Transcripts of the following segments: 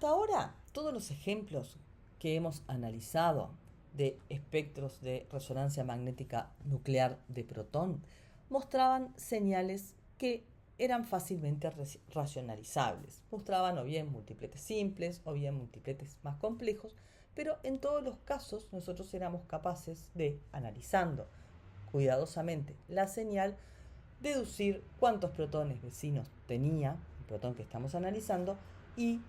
Hasta ahora, todos los ejemplos que hemos analizado de espectros de resonancia magnética nuclear de protón mostraban señales que eran fácilmente racionalizables. Mostraban o bien multipletes simples o bien multipletes más complejos, pero en todos los casos nosotros éramos capaces de, analizando cuidadosamente la señal, deducir cuántos protones vecinos tenía el protón que estamos analizando y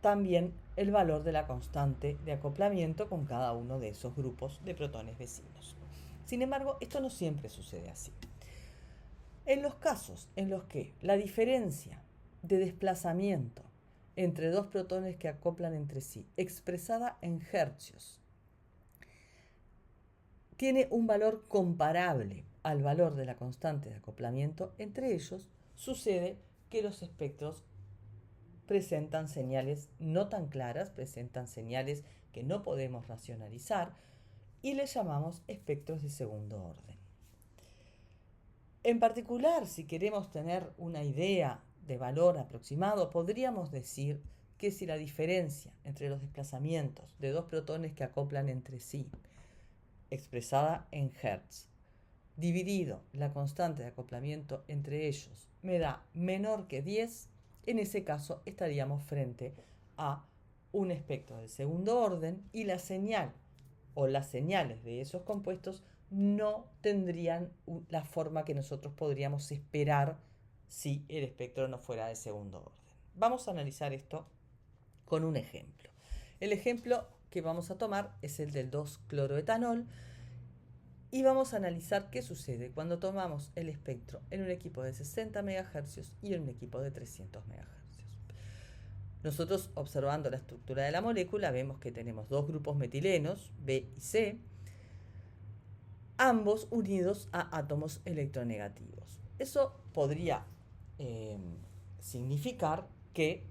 también el valor de la constante de acoplamiento con cada uno de esos grupos de protones vecinos. Sin embargo, esto no siempre sucede así. En los casos en los que la diferencia de desplazamiento entre dos protones que acoplan entre sí, expresada en hercios, tiene un valor comparable al valor de la constante de acoplamiento entre ellos, sucede que los espectros presentan señales no tan claras, presentan señales que no podemos racionalizar y les llamamos espectros de segundo orden. En particular, si queremos tener una idea de valor aproximado, podríamos decir que si la diferencia entre los desplazamientos de dos protones que acoplan entre sí, expresada en Hertz, dividido la constante de acoplamiento entre ellos, me da menor que 10, en ese caso estaríamos frente a un espectro de segundo orden y la señal o las señales de esos compuestos no tendrían la forma que nosotros podríamos esperar si el espectro no fuera de segundo orden. Vamos a analizar esto con un ejemplo. El ejemplo que vamos a tomar es el del 2-cloroetanol y vamos a analizar qué sucede cuando tomamos el espectro en un equipo de 60 MHz y en un equipo de 300 MHz. Nosotros, observando la estructura de la molécula, vemos que tenemos dos grupos metilenos, B y C, ambos unidos a átomos electronegativos. Eso podría significar que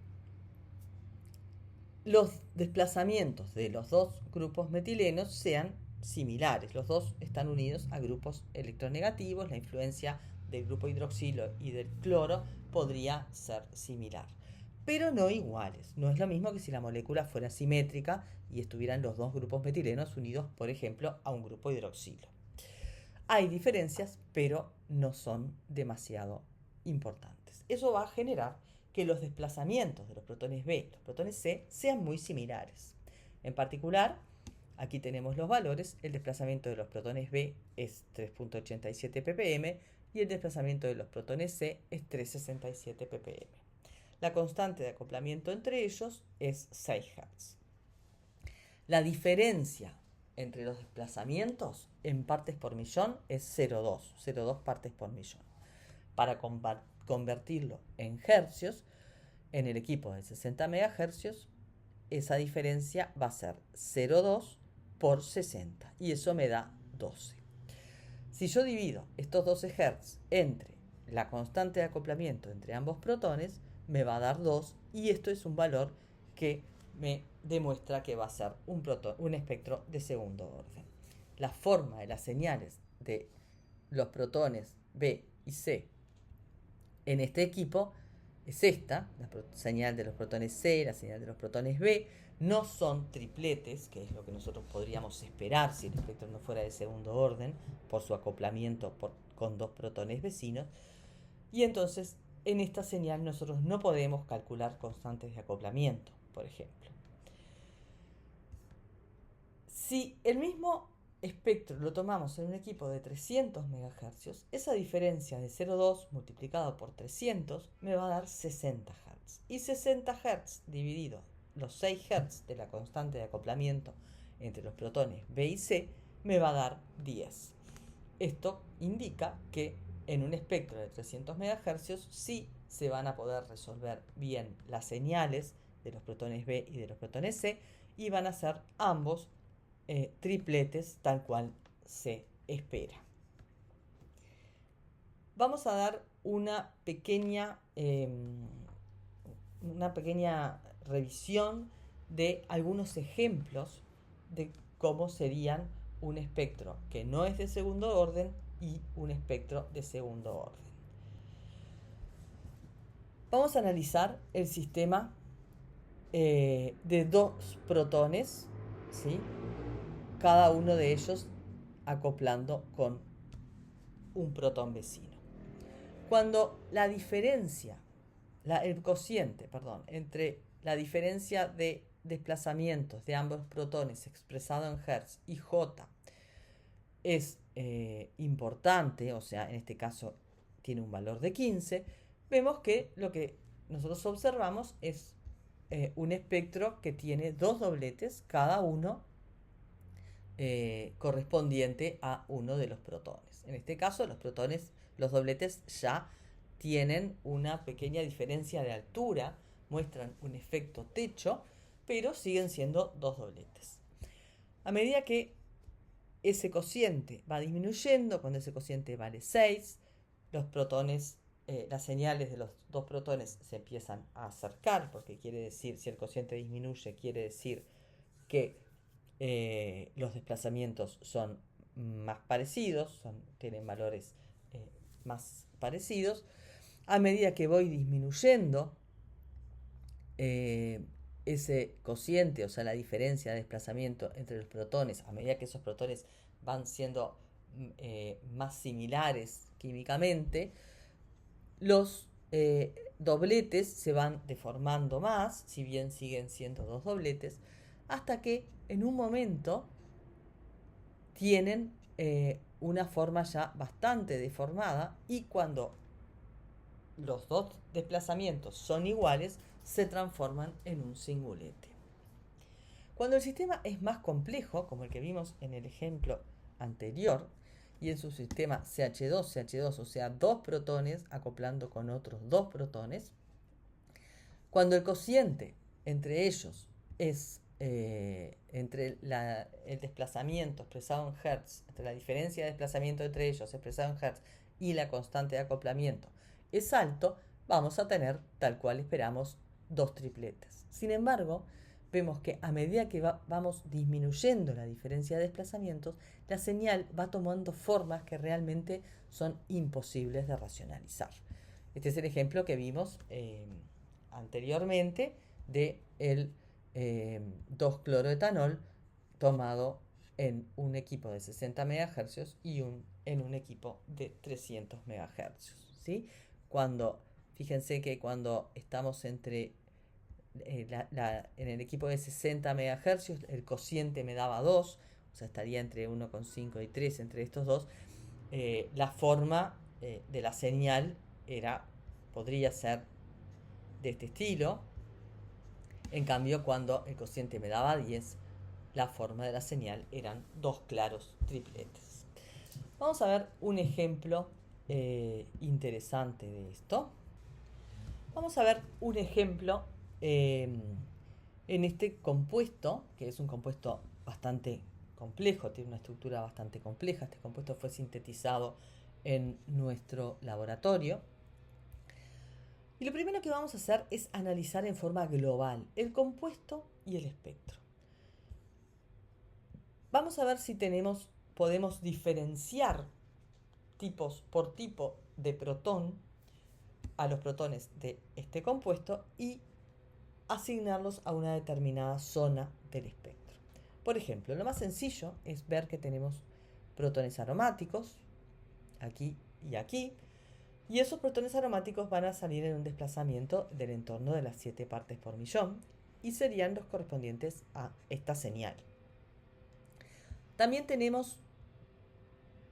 los desplazamientos de los dos grupos metilenos sean similares. Los dos están unidos a grupos electronegativos. La influencia del grupo hidroxilo y del cloro podría ser similar, pero no iguales. No es lo mismo que si la molécula fuera simétrica y estuvieran los dos grupos metilenos unidos, por ejemplo, a un grupo hidroxilo. Hay diferencias, pero no son demasiado importantes. Eso va a generar que los desplazamientos de los protones B y los protones C sean muy similares. En particular, aquí tenemos los valores. El desplazamiento de los protones B es 3.87 ppm y el desplazamiento de los protones C es 3.67 ppm. La constante de acoplamiento entre ellos es 6 Hz. La diferencia entre los desplazamientos en partes por millón es 0,2 partes por millón. Para convertirlo en hercios, en el equipo de 60 MHz, esa diferencia va a ser 0,2 por 60 y eso me da 12. Si yo divido estos 12 Hz entre la constante de acoplamiento entre ambos protones, me va a dar 2 y esto es un valor que me demuestra que va a ser un espectro de segundo orden. La forma de las señales de los protones B y C en este equipo es esta, la señal de los protones C, la señal de los protones B, no son tripletes, que es lo que nosotros podríamos esperar si el espectro no fuera de segundo orden, por su acoplamiento con dos protones vecinos, y entonces en esta señal nosotros no podemos calcular constantes de acoplamiento, por ejemplo. Si el mismo espectro lo tomamos en un equipo de 300 MHz, esa diferencia de 0,2 multiplicado por 300 me va a dar 60 Hz. Y 60 Hz dividido los 6 Hz de la constante de acoplamiento entre los protones B y C me va a dar 10. Esto indica que en un espectro de 300 MHz sí se van a poder resolver bien las señales de los protones B y de los protones C y van a ser ambos tripletes tal cual se espera. Vamos a dar una pequeña revisión de algunos ejemplos de cómo serían un espectro que no es de segundo orden y un espectro de segundo orden. Vamos a analizar el sistema de dos protones, ¿sí? Cada uno de ellos acoplando con un protón vecino. Cuando la diferencia, el cociente, perdón, entre la diferencia de desplazamientos de ambos protones expresado en Hertz y J es importante, o sea, en este caso tiene un valor de 15, vemos que lo que nosotros observamos es un espectro que tiene dos dobletes, cada uno correspondiente a uno de los protones. En este caso, los protones, los dobletes ya tienen una pequeña diferencia de altura, muestran un efecto techo, pero siguen siendo dos dobletes. A medida que ese cociente va disminuyendo, cuando ese cociente vale 6, los protones, las señales de los dos protones se empiezan a acercar, porque quiere decir, si el cociente disminuye, quiere decir que los desplazamientos son más parecidos, tienen valores más parecidos. A medida que voy disminuyendo ese cociente, o sea, la diferencia de desplazamiento entre los protones, a medida que esos protones van siendo más similares químicamente, los dobletes se van deformando más, si bien siguen siendo dos dobletes, hasta que en un momento tienen una forma ya bastante deformada, y cuando los dos desplazamientos son iguales, se transforman en un singulete. Cuando el sistema es más complejo, como el que vimos en el ejemplo anterior, y en su sistema CH2, o sea, dos protones acoplando con otros dos protones, cuando el cociente entre ellos es entre el desplazamiento expresado en Hertz, entre la diferencia de desplazamiento entre ellos expresado en Hertz y la constante de acoplamiento es alto, vamos a tener, tal cual esperamos, dos tripletes. Sin embargo, vemos que a medida que vamos disminuyendo la diferencia de desplazamientos, la señal va tomando formas que realmente son imposibles de racionalizar. Este es el ejemplo que vimos anteriormente de el 2-cloroetanol tomado en un equipo de 60 MHz y en un equipo de 300 MHz, ¿sí? Fíjense que cuando estamos entre en el equipo de 60 MHz, el cociente me daba 2, o sea, estaría entre 1,5 y 3 entre estos dos. La forma de la señal podría ser de este estilo. En cambio, cuando el cociente me daba 10, la forma de la señal eran dos claros tripletes. Vamos a ver un ejemplo interesante de esto. Vamos a ver un ejemplo en este compuesto, que es un compuesto bastante complejo, tiene una estructura bastante compleja. Este compuesto fue sintetizado en nuestro laboratorio. Y lo primero que vamos a hacer es analizar en forma global el compuesto y el espectro. Vamos a ver si podemos diferenciar tipos por tipo de protón a los protones de este compuesto y asignarlos a una determinada zona del espectro. Por ejemplo, lo más sencillo es ver que tenemos protones aromáticos aquí y aquí, y esos protones aromáticos van a salir en un desplazamiento del entorno de las 7 partes por millón y serían los correspondientes a esta señal. También tenemos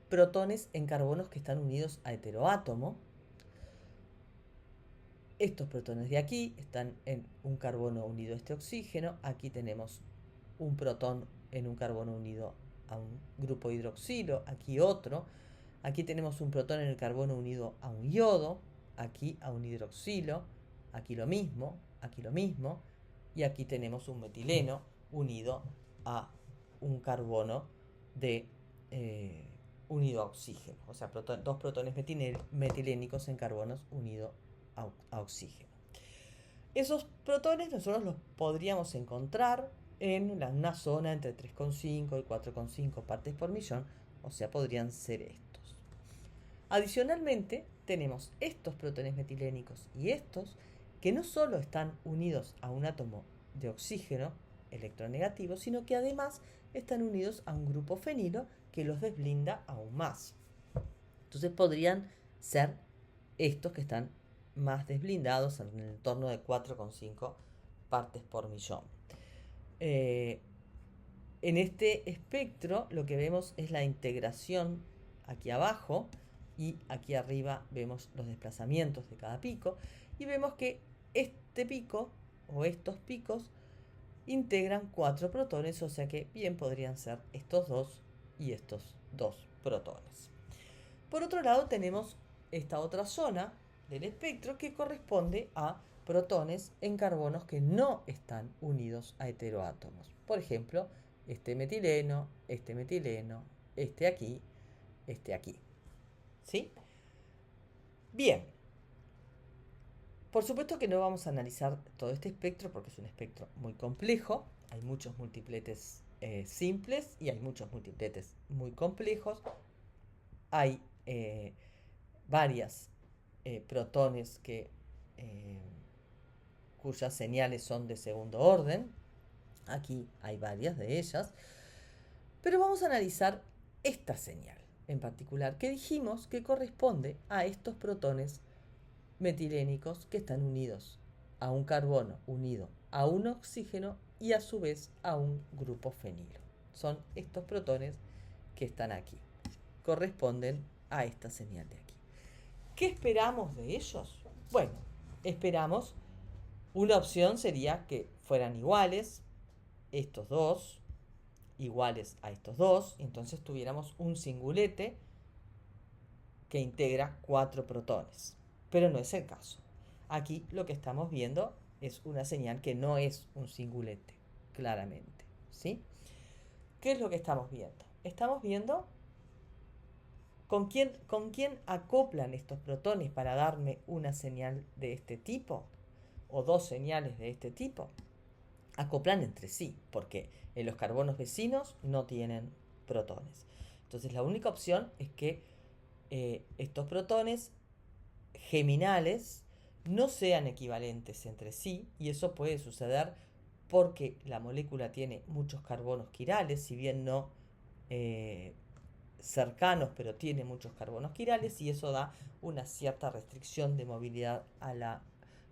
protones en carbonos que están unidos a heteroátomo. Estos protones de aquí están en un carbono unido a este oxígeno. Aquí tenemos un protón en un carbono unido a un grupo hidroxilo, aquí otro. Aquí tenemos un protón en el carbono unido a un yodo, aquí a un hidroxilo, aquí lo mismo, y aquí tenemos un metileno unido a un carbono unido a oxígeno, o sea, dos protones metilénicos en carbonos unidos a oxígeno. Esos protones nosotros los podríamos encontrar en una zona entre 3,5 y 4,5 partes por millón, o sea, podrían ser estos. Adicionalmente, tenemos estos protones metilénicos y estos que no solo están unidos a un átomo de oxígeno electronegativo, sino que además están unidos a un grupo fenilo que los desblinda aún más. Entonces podrían ser estos que están más desblindados en el entorno de 4,5 partes por millón. En este espectro lo que vemos es la integración aquí abajo, y aquí arriba vemos los desplazamientos de cada pico, y vemos que este pico o estos picos integran 4 protones, o sea que bien podrían ser estos dos y estos 2 protones. Por otro lado tenemos esta otra zona del espectro que corresponde a protones en carbonos que no están unidos a heteroátomos. Por ejemplo, este metileno, este aquí, este aquí. ¿Sí? Bien. Por supuesto que no vamos a analizar todo este espectro porque es un espectro muy complejo. Hay muchos multipletes simples y hay muchos multipletes muy complejos. Hay varias protones cuyas señales son de segundo orden. Aquí hay varias de ellas. Pero vamos a analizar esta señal en particular, que dijimos que corresponde a estos protones metilénicos que están unidos a un carbono unido a un oxígeno y a su vez a un grupo fenilo. Son estos protones que están aquí. Corresponden a esta señal de aquí. ¿Qué esperamos de ellos? Bueno, esperamos, una opción sería que fueran iguales, estos dos, iguales a estos dos, entonces tuviéramos un singulete que integra 4 protones. Pero no es el caso. Aquí lo que estamos viendo es una señal que no es un singulete, claramente. ¿Sí? ¿Qué es lo que estamos viendo? Estamos viendo con quién acoplan estos protones para darme una señal de este tipo, o dos señales de este tipo. Acoplan entre sí, porque en los carbonos vecinos no tienen protones. Entonces la única opción es que estos protones geminales no sean equivalentes entre sí, y eso puede suceder porque la molécula tiene muchos carbonos quirales, si bien no cercanos, pero tiene muchos carbonos quirales, y eso da una cierta restricción de movilidad a la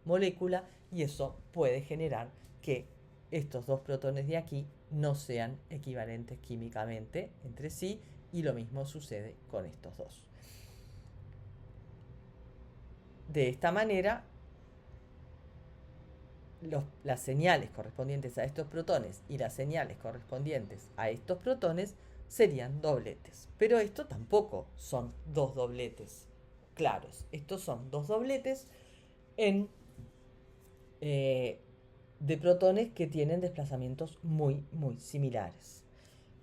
molécula, y eso puede generar que estos dos protones de aquí no sean equivalentes químicamente entre sí, y lo mismo sucede con estos dos. De esta manera, las señales correspondientes a estos protones y las señales correspondientes a estos protones serían dobletes. Pero esto tampoco son dos dobletes claros. Estos son dos dobletes de protones que tienen desplazamientos muy, muy similares.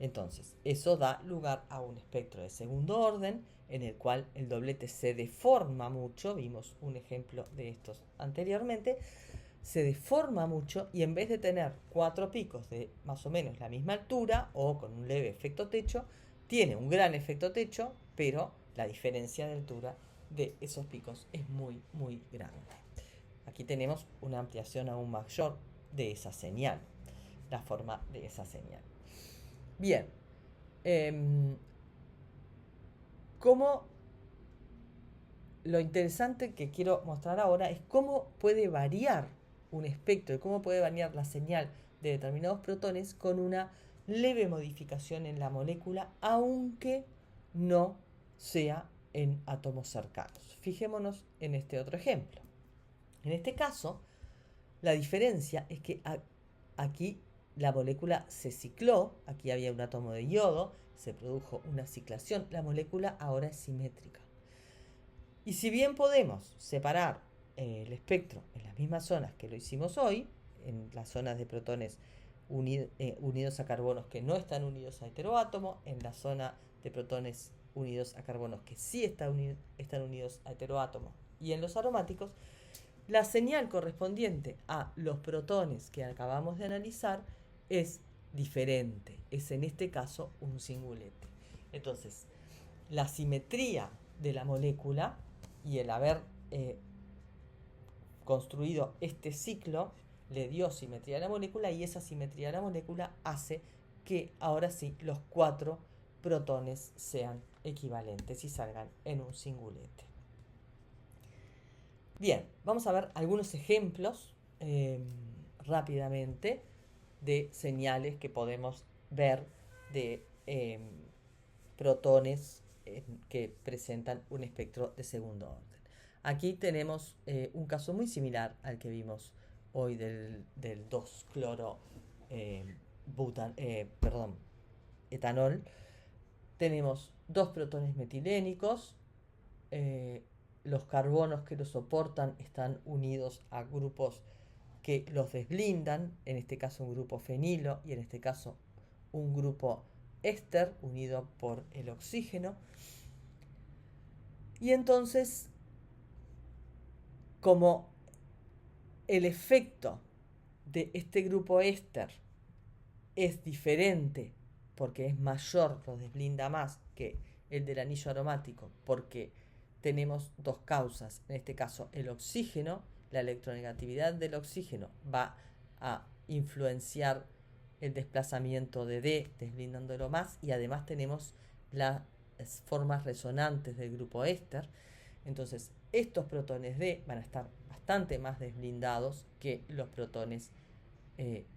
Entonces, eso da lugar a un espectro de segundo orden en el cual el doblete se deforma mucho. Vimos un ejemplo de estos anteriormente. Se deforma mucho y en vez de tener 4 picos de más o menos la misma altura o con un leve efecto techo, tiene un gran efecto techo, pero la diferencia de altura de esos picos es muy, muy grande. Aquí tenemos una ampliación aún mayor de esa señal, la forma de esa señal. Bien, como lo interesante que quiero mostrar ahora es cómo puede variar un espectro y cómo puede variar la señal de determinados protones con una leve modificación en la molécula, aunque no sea en átomos cercanos. Fijémonos en este otro ejemplo. En este caso, la diferencia es que aquí la molécula se cicló, aquí había un átomo de yodo, se produjo una ciclación, la molécula ahora es simétrica. Y si bien podemos separar el espectro en las mismas zonas que lo hicimos hoy, en las zonas de protones unidos a carbonos que no están unidos a heteroátomo, en la zona de protones unidos a carbonos que sí están unidos a heteroátomo, y en los aromáticos, la señal correspondiente a los protones que acabamos de analizar es diferente, es en este caso un singulete. Entonces, la simetría de la molécula y el haber construido este ciclo le dio simetría a la molécula y esa simetría a la molécula hace que ahora sí los 4 protones sean equivalentes y salgan en un singulete. Bien, vamos a ver algunos ejemplos rápidamente de señales que podemos ver de protones que presentan un espectro de segundo orden. Aquí tenemos un caso muy similar al que vimos hoy del 2-cloro etanol. Tenemos 2 protones metilénicos. Los carbonos que los soportan están unidos a grupos que los desblindan, en este caso un grupo fenilo y en este caso un grupo éster unido por el oxígeno. Y entonces, como el efecto de este grupo éster es diferente porque es mayor, lo desblinda más que el del anillo aromático, porque tenemos 2 causas, en este caso el oxígeno, la electronegatividad del oxígeno va a influenciar el desplazamiento de D, desblindándolo más, y además tenemos las formas resonantes del grupo éster. Entonces, estos protones D van a estar bastante más desblindados que los protones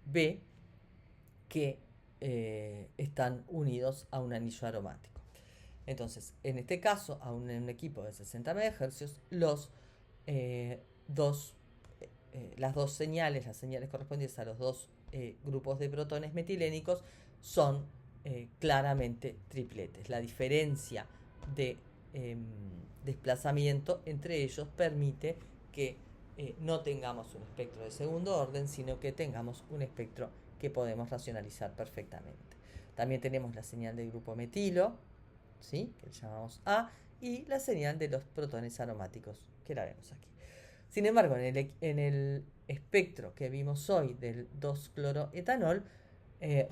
B, que están unidos a un anillo aromático. Entonces, en este caso, a un equipo de 60 MHz, las dos señales, las señales correspondientes a los 2 grupos de protones metilénicos, son claramente tripletes. La diferencia de desplazamiento entre ellos permite que no tengamos un espectro de segundo orden, sino que tengamos un espectro que podemos racionalizar perfectamente. También tenemos la señal del grupo metilo, ¿sí?, que llamamos A, y la señal de los protones aromáticos, que la vemos aquí. Sin embargo, en el espectro que vimos hoy del 2-cloroetanol,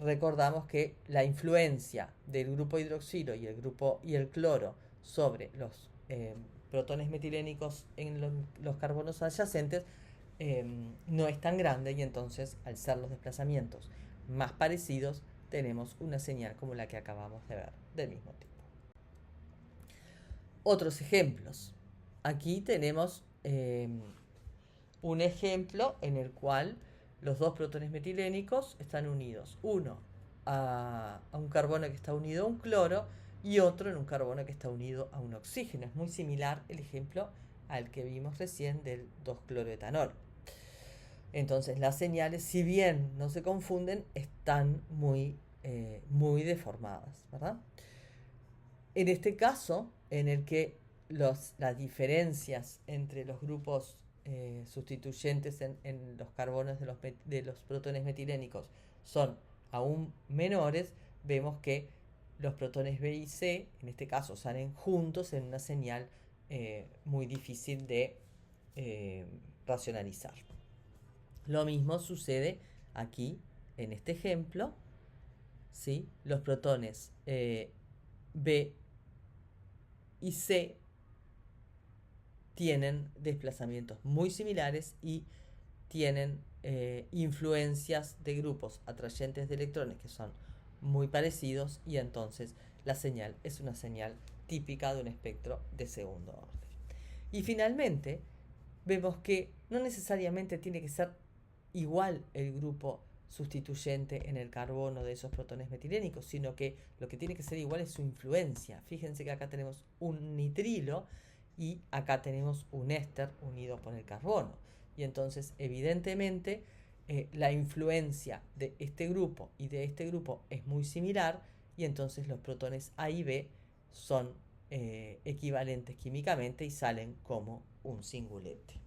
recordamos que la influencia del grupo hidroxilo y el cloro sobre los protones metilénicos en los carbonos adyacentes no es tan grande, y entonces, al ser los desplazamientos más parecidos, tenemos una señal como la que acabamos de ver, del mismo tipo. Otros ejemplos. Aquí tenemos un ejemplo en el cual los 2 protones metilénicos están unidos, uno a un carbono que está unido a un cloro y otro en un carbono que está unido a un oxígeno. Es muy similar el ejemplo al que vimos recién del 2-cloroetanol. Entonces, las señales, si bien no se confunden, están muy deformadas, ¿verdad? En este caso, en el que las diferencias entre los grupos sustituyentes en los carbonos de los protones metilénicos son aún menores, vemos que los protones B y C, en este caso, salen juntos en una señal muy difícil de racionalizar. Lo mismo sucede aquí en este ejemplo, ¿sí? Los protones B y C tienen desplazamientos muy similares y tienen influencias de grupos atrayentes de electrones que son muy parecidos, y entonces la señal es una señal típica de un espectro de segundo orden. Y finalmente vemos que no necesariamente tiene que ser igual el grupo sustituyente en el carbono de esos protones metilénicos, sino que lo que tiene que ser igual es su influencia. Fíjense que acá tenemos un nitrilo y acá tenemos un éster unido con el carbono, y entonces evidentemente la influencia de este grupo y de este grupo es muy similar, y entonces los protones A y B son equivalentes químicamente y salen como un singulete.